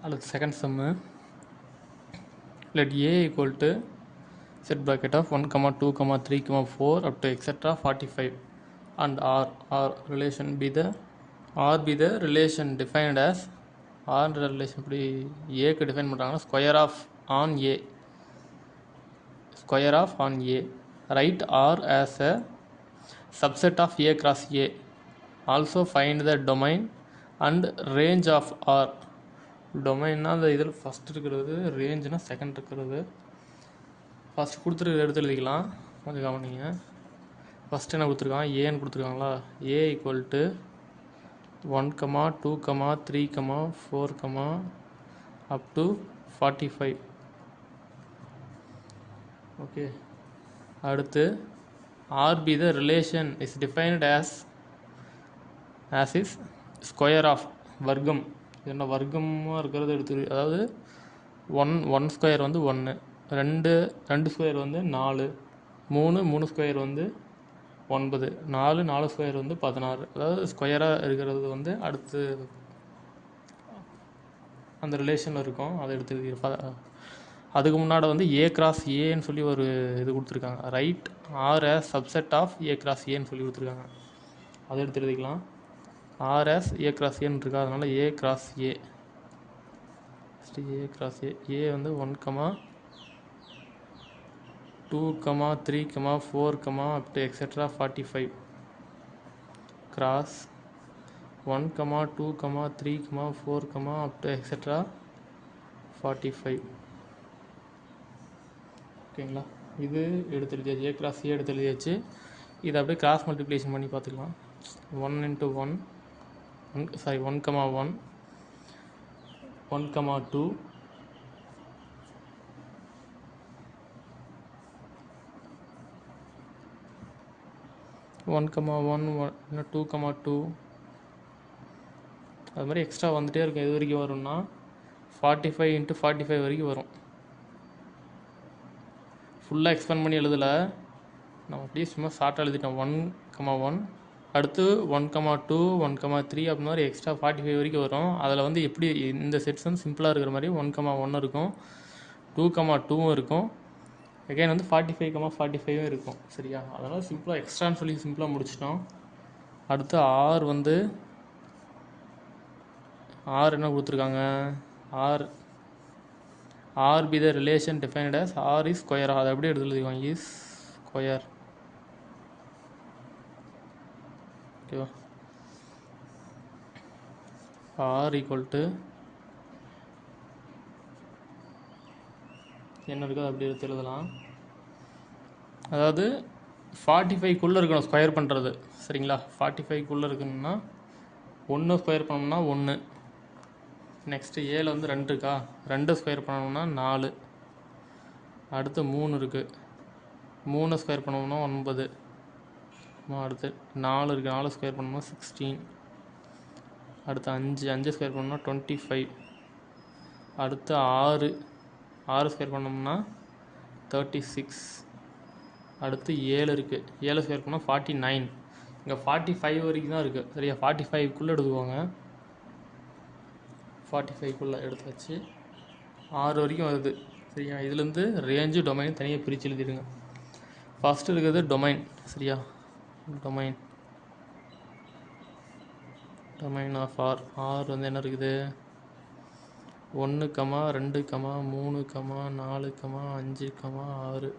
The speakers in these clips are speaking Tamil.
அடுத்து second Jammu. let a equal to set bracket of 1 2 3 4 up to etc 45 and r relation be the relation defined as r relation இப்படி a க்கு டிஃபைன் பண்ணுறாங்கன்னா square of on a write r as a subset of a cross a. Also find the domain and range of r. டொமைன்னா அந்த இதில் ஃபஸ்ட் இருக்கிறது, ரேஞ்சுனா செகண்ட் இருக்கிறது. ஃபஸ்ட் கொடுத்துருக்க எடுத்து எழுதிக்கலாம், கொஞ்சம் கவனிங்க. ஃபஸ்ட்டு என்ன கொடுத்துருக்காங்க, ஏன்னு கொடுத்துருக்காங்களா. A equal to 1 2 3 4 up to 45. Okay. அடுத்து R B the relation is defined as is square of வர்க்கம். என்ன வர்க்கமாக இருக்கிறது எடுத்து, அதாவது ஒன் ஸ்கொயர் வந்து 1, ரெண்டு ஸ்கொயர் வந்து 4, 3 ஸ்கொயர் வந்து 9, 4 ஸ்கொயர் வந்து 16. அதாவது ஸ்கொயராக இருக்கிறது வந்து அடுத்து அந்த ரிலேஷனில் இருக்கும், அதை எடுத்து. அதுக்கு முன்னாடி வந்து ஏ கிராஸ் ஏன்னு சொல்லி ஒரு இது கொடுத்துருக்காங்க. Write R as subset of A cross ஏன்னு சொல்லி கொடுத்துருக்காங்க, அதை எடுத்து எழுதிக்கலாம். ஆர் as ஏ கிராஸ் ஏன்னு இருக்கா, அதனால் ஏ கிராஸ் ஏ ஏ வந்து 1 2 3 4 up to etc 45 cross 1 2 3 4 up to etc 45. ஓகேங்களா. இது எடுத்து எழுதியாச்சு, ஏ கிராஸ் ஏ எடுத்து எழுதியாச்சு. இதை அப்படியே கிராஸ் மல்டிப்ளிகேஷன் பண்ணி பார்த்துக்கலாம். 1 into 1 1 1 2 1 1 2 2 அது மாதிரி எக்ஸ்ட்ரா வந்துகிட்டே இருக்கும். எது வரைக்கும் வரும்னா 45 into 45 வரைக்கும் வரும். ஃபுல்லாக எக்ஸ்பேண்ட் பண்ணி எழுதலை, நம்ம அப்படியே சும்மா ஷார்ட்டாக எழுதிட்டோம். 1 1 அடுத்து 1 2 1 3 அப்படின்ற மாதிரி எக்ஸ்ட்ரா 45 வரைக்கும் வரும். அதில் வந்து எப்படி இந்த செட்ஸ் வந்து சிம்பிளாக இருக்கிற மாதிரி 1 1 இருக்கும், 2 2 இருக்கும், அகைன் வந்து 45 45 இருக்கும். சரியா, அதனால் சிம்பிளாக எக்ஸ்ட்ரான்னு சொல்லி சிம்பிளாக முடிச்சிட்டோம். அடுத்து ஆர் வந்து ஆர் என்ன கொடுத்துருக்காங்க, R B the relation defined as R is square. அதை எப்படி எடுத்து எழுதிக்குவாங்க, இஸ் ஸ்கொயர். ஓகேவா. ஆர் ஈக்குவல் டு என்ன இருக்கோ அப்படி எடுத்து எழுதலாம். அதாவது 45க்குள்ளே இருக்கணும் ஸ்கொயர் பண்ணுறது. சரிங்களா, 45க்குள்ளே இருக்கணும்னா 1 ஸ்கொயர் பண்ணோம்னா 1. நெக்ஸ்ட்டு ஏல வந்து 2 இருக்கா, 2 ஸ்கொயர் பண்ணோம்னா 4. அடுத்து 3 இருக்குது, 3 ஸ்கொயர் பண்ணோம்னா 9. அடுத்து 4 இருக்குது, 4 ஸ்கொயர் பண்ணோம்னா 16. அடுத்து 5 ஸ்கொயர் பண்ணோம்னா 25. அடுத்து 6 ஸ்கொயர் பண்ணோம்னா 36. அடுத்து 7 இருக்குது, 7 ஸ்கொயர் பண்ணால் 49. இங்கே 45 வரைக்கும் தான் இருக்குது. சரியா, 45க்குள்ளே எடுத்துக்கோங்க. 45க்குள்ளே எடுத்து வச்சு 6 வரைக்கும் வருது. சரியா, இதுலேருந்து ரேஞ்சு டொமைன் தனியாக பிரித்து எழுதிடுங்க. ஃபஸ்ட்டு இருக்கிறது டொமைன். சரியா, டொமைன் ஆஃப் ஆர். ஆர் வந்து என்ன இருக்குது, 1 2 3 4 5 6.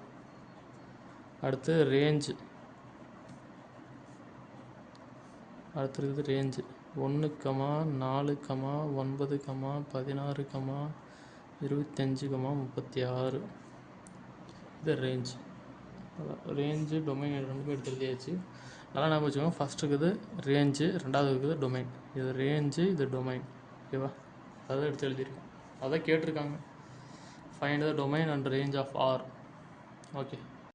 அடுத்து ரேஞ்சு, அடுத்து இருக்குது ரேஞ்சு 1 4 9 16 25 36. இது ரேஞ்சு. ரேஞ்சு டொமைன் ரெண்டுமே எடுத்து எழுதியாச்சு. நல்லா ஞாபகம் வச்சுக்கோங்க. ஃபஸ்ட் இருக்குது ரேஞ்சு, ரெண்டாவது இருக்குது டொமைன். இது ரேஞ்சு, இது டொமைன். ஓகேவா, அதை எடுத்து எழுதியிருக்கோம். அதை கேட்டிருக்காங்க, find the domain and range of R. Okay.